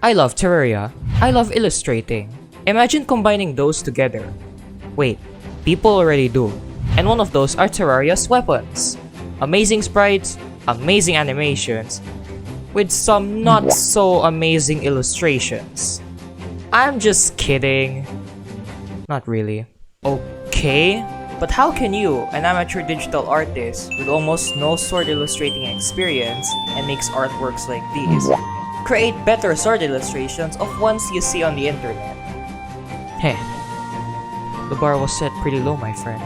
I love Terraria. I love illustrating. Imagine combining those together. Wait, people already do. And one of those are Terraria's weapons. Amazing sprites, amazing animations, with some not so amazing illustrations. I'm just kidding. Not really. Okay, but how can you, an amateur digital artist with almost no sword illustrating experience and makes artworks like these, create better sword illustrations of ones you see on the internet? Heh, the bar was set pretty low, my friend.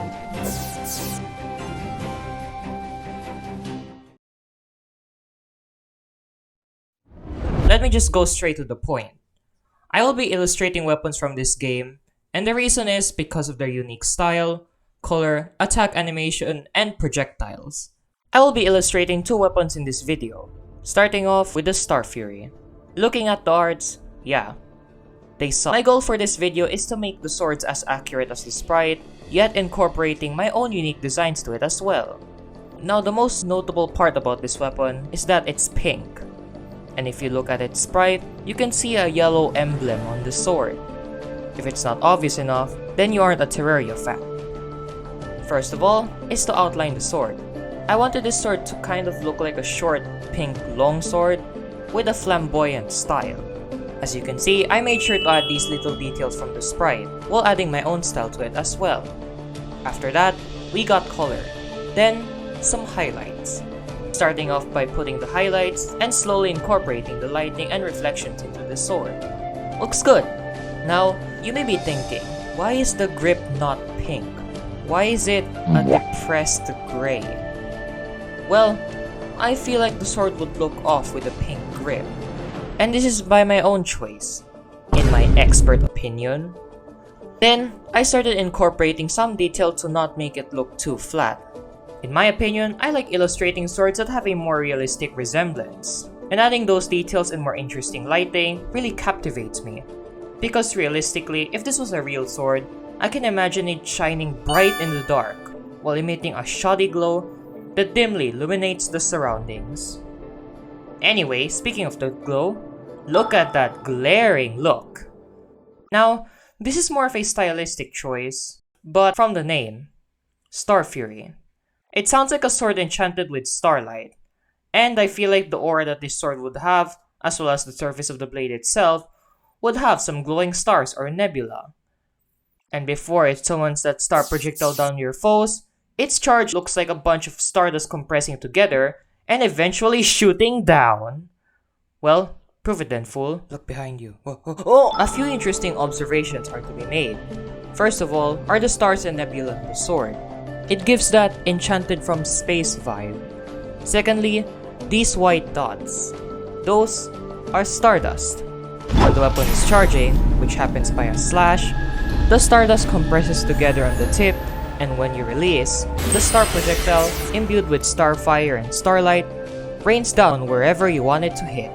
Let me just go straight to the point. I will be illustrating weapons from this game, and the reason is because of their unique style, color, attack animation, and projectiles. I will be illustrating two weapons in this video, starting off with the Star Fury. Looking at the arts, yeah, they suck. My goal for this video is to make the swords as accurate as the sprite, yet incorporating my own unique designs to it as well. Now the most notable part about this weapon is that it's pink. And if you look at its sprite, you can see a yellow emblem on the sword. If it's not obvious enough, then you aren't a Terraria fan. First of all, is to outline the sword. I wanted this sword to kind of look like a short, pink longsword with a flamboyant style. As you can see, I made sure to add these little details from the sprite, while adding my own style to it as well. After that, we got color, then some highlights. Starting off by putting the highlights and slowly incorporating the lighting and reflections into the sword. Looks good! Now, you may be thinking, why is the grip not pink? Why is it a depressed gray? Well, I feel like the sword would look off with a pink grip. And this is by my own choice, in my expert opinion. Then, I started incorporating some detail to not make it look too flat. In my opinion, I like illustrating swords that have a more realistic resemblance, and adding those details and more interesting lighting really captivates me. Because realistically, if this was a real sword, I can imagine it shining bright in the dark, while emitting a shoddy glow that dimly illuminates the surroundings. Anyway, speaking of the glow, look at that glaring look! Now, this is more of a stylistic choice, but from the name, Star Fury. It sounds like a sword enchanted with starlight, and I feel like the aura that this sword would have, as well as the surface of the blade itself, would have some glowing stars or nebula. And before it summons that star projectile down your foes, its charge looks like a bunch of stardust compressing together and eventually shooting down. Well, prove it then, fool. Look behind you. Oh! A few interesting observations are to be made. First of all, are the stars and nebula on the sword. It gives that enchanted from space vibe. Secondly, these white dots. Those are stardust. While the weapon is charging, which happens by a slash, the stardust compresses together on the tip, and when you release, the star projectile, imbued with starfire and starlight, rains down wherever you want it to hit.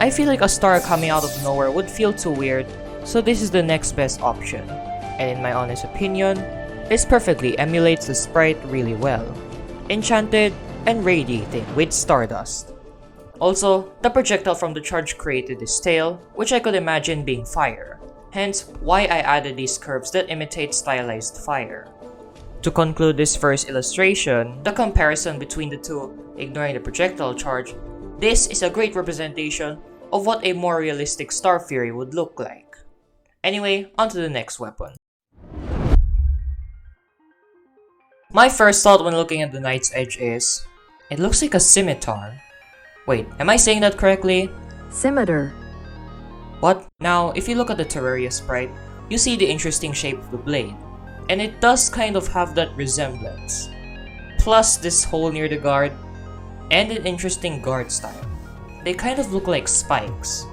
I feel like a star coming out of nowhere would feel too weird, so this is the next best option. And in my honest opinion, this perfectly emulates the sprite really well, enchanted and radiating with stardust. Also, the projectile from the charge created this tail, which I could imagine being fire, hence why I added these curves that imitate stylized fire. To conclude this first illustration, the comparison between the two, ignoring the projectile charge, this is a great representation of what a more realistic Star Fury would look like. Anyway, on to the next weapon. My first thought when looking at the Knight's Edge is, it looks like a scimitar. Wait, am I saying that correctly? Scimitar. What? Now, if you look at the Terraria sprite, you see the interesting shape of the blade, and it does kind of have that resemblance. Plus this hole near the guard, and an interesting guard style. They kind of look like spikes.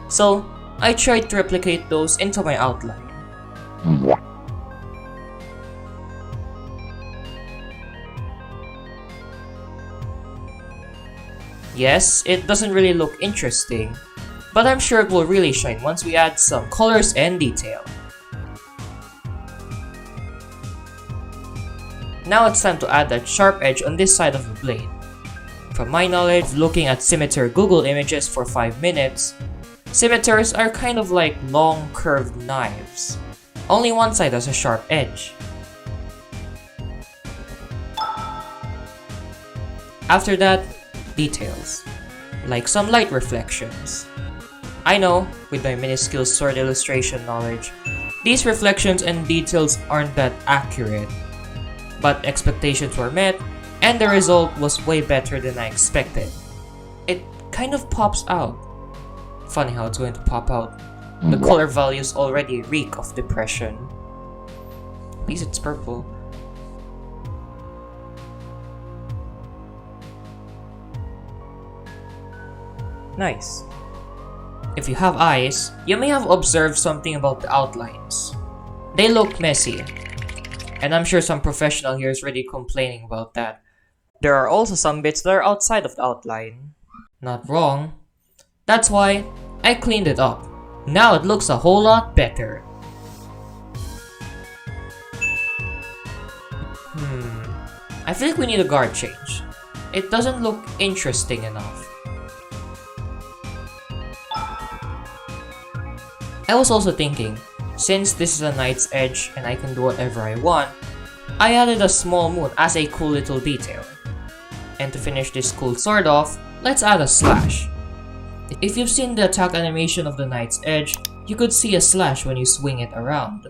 So, I tried to replicate those into my outline. Yes, it doesn't really look interesting, but I'm sure it will really shine once we add some colors and detail. Now it's time to add that sharp edge on this side of the blade. From my knowledge, looking at scimitar Google images for 5 minutes, Scimitars are kind of like long curved knives. Only one side has a sharp edge. After that, details, like some light reflections. I know, with my minuscule sword illustration knowledge, these reflections and details aren't that accurate, but expectations were met, and the result was way better than I expected. It kind of pops out. Funny how it's going to pop out. The color values already reek of depression. At least it's purple. Nice. If you have eyes, you may have observed something about the outlines. They look messy, and I'm sure some professional here is already complaining about that. There are also some bits that are outside of the outline. Not wrong. That's why I cleaned it up. Now it looks a whole lot better. I feel like we need a guard change. It doesn't look interesting enough. I was also thinking, since this is a Knight's Edge and I can do whatever I want, I added a small moon as a cool little detail. And to finish this cool sword off, let's add a slash. If you've seen the attack animation of the Knight's Edge, you could see a slash when you swing it around.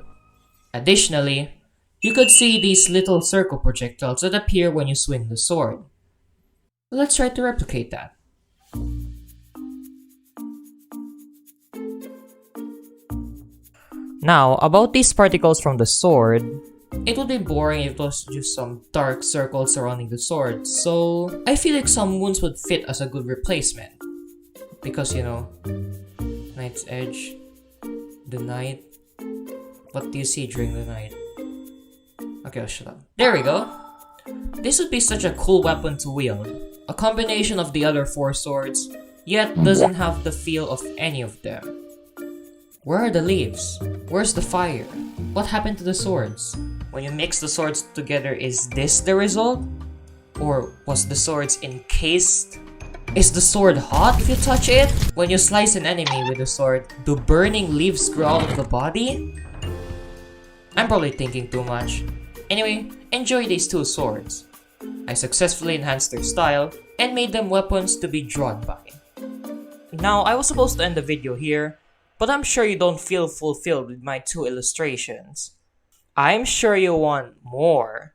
Additionally, you could see these little circle projectiles that appear when you swing the sword. Let's try to replicate that. Now, about these particles from the sword, it would be boring if it was just some dark circles surrounding the sword, so I feel like some wounds would fit as a good replacement. Because, you know, Knight's Edge, the night. What do you see during the night? Okay, I'll shut up. There we go. This would be such a cool weapon to wield. A combination of the other 4 swords, yet doesn't have the feel of any of them. Where are the leaves? Where's the fire? What happened to the swords? When you mix the swords together, is this the result? Or was the swords encased? Is the sword hot if you touch it? When you slice an enemy with the sword, do burning leaves grow out of the body? I'm probably thinking too much. Anyway, enjoy these 2 swords. I successfully enhanced their style and made them weapons to be drawn by. Now, I was supposed to end the video here, but I'm sure you don't feel fulfilled with my 2 illustrations. I'm sure you want more.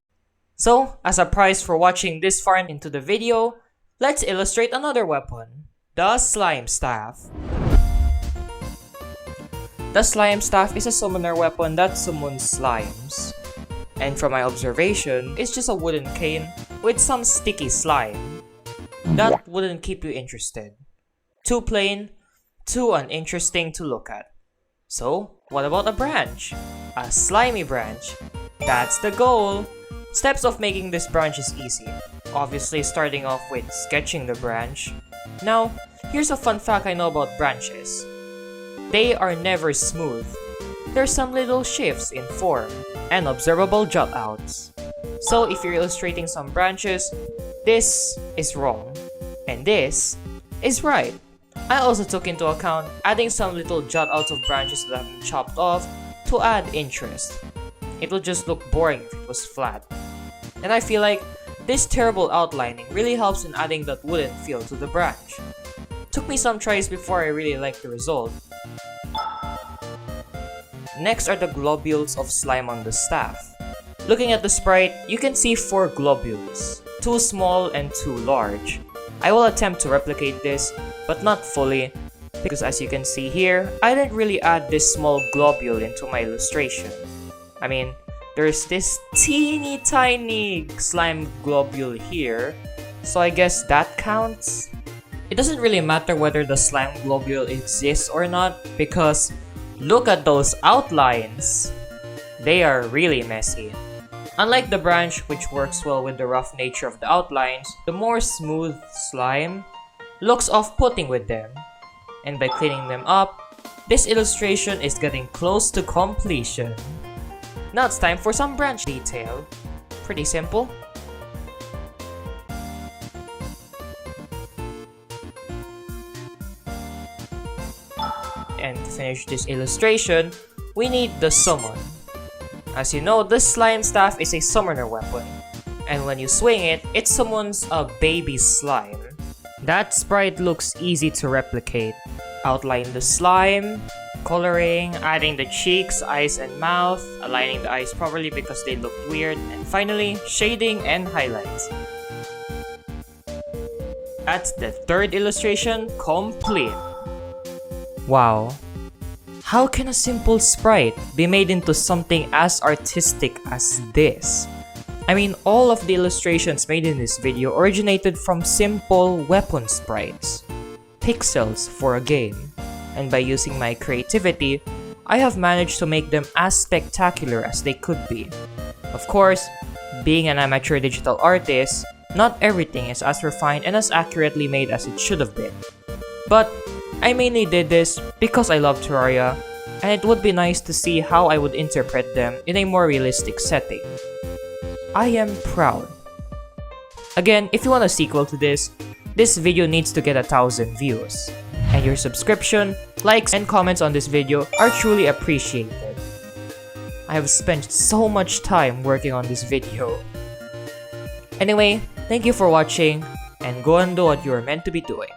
So, as a prize for watching this far into the video, let's illustrate another weapon, the Slime Staff. The Slime Staff is a summoner weapon that summons slimes. And from my observation, it's just a wooden cane with some sticky slime. That wouldn't keep you interested. Too plain, too uninteresting to look at. So, what about a branch? A slimy branch. That's the goal! Steps of making this branch is easy. Obviously starting off with sketching the branch. Now, here's a fun fact I know about branches. They are never smooth. There's some little shifts in form and observable jut outs. So if you're illustrating some branches, this is wrong and this is right. I also took into account adding some little jut outs of branches that have been chopped off to add interest. It would just look boring if it was flat. And I feel like this terrible outlining really helps in adding that wooden feel to the branch. Took me some tries before I really liked the result. Next are the globules of slime on the staff. Looking at the sprite, you can see 4 globules, 2 small and 2 large. I will attempt to replicate this, but not fully, because as you can see here, I didn't really add this small globule into my illustration. I mean, there's this teeny tiny slime globule here, so I guess that counts? It doesn't really matter whether the slime globule exists or not, because look at those outlines! They are really messy. Unlike the branch, which works well with the rough nature of the outlines, the more smooth slime looks off-putting with them. And by cleaning them up, this illustration is getting close to completion. Now it's time for some branch detail. Pretty simple. and to finish this illustration, we need the summon. As you know, the slime staff is a summoner weapon, and when you swing it, it summons a baby slime. That sprite looks easy to replicate. Outline the slime, coloring, adding the cheeks, eyes, and mouth, aligning the eyes properly because they look weird, and finally, shading and highlights. That's the third illustration complete. Wow. How can a simple sprite be made into something as artistic as this? I mean, all of the illustrations made in this video originated from simple weapon sprites. Pixels for a game. And by using my creativity, I have managed to make them as spectacular as they could be. Of course, being an amateur digital artist, not everything is as refined and as accurately made as it should have been. But I mainly did this because I love Terraria, and it would be nice to see how I would interpret them in a more realistic setting. I am proud. Again, if you want a sequel to this video needs to get 1,000 views. And your subscription, likes, and comments on this video are truly appreciated. I have spent so much time working on this video. Anyway, thank you for watching, and go and do what you are meant to be doing.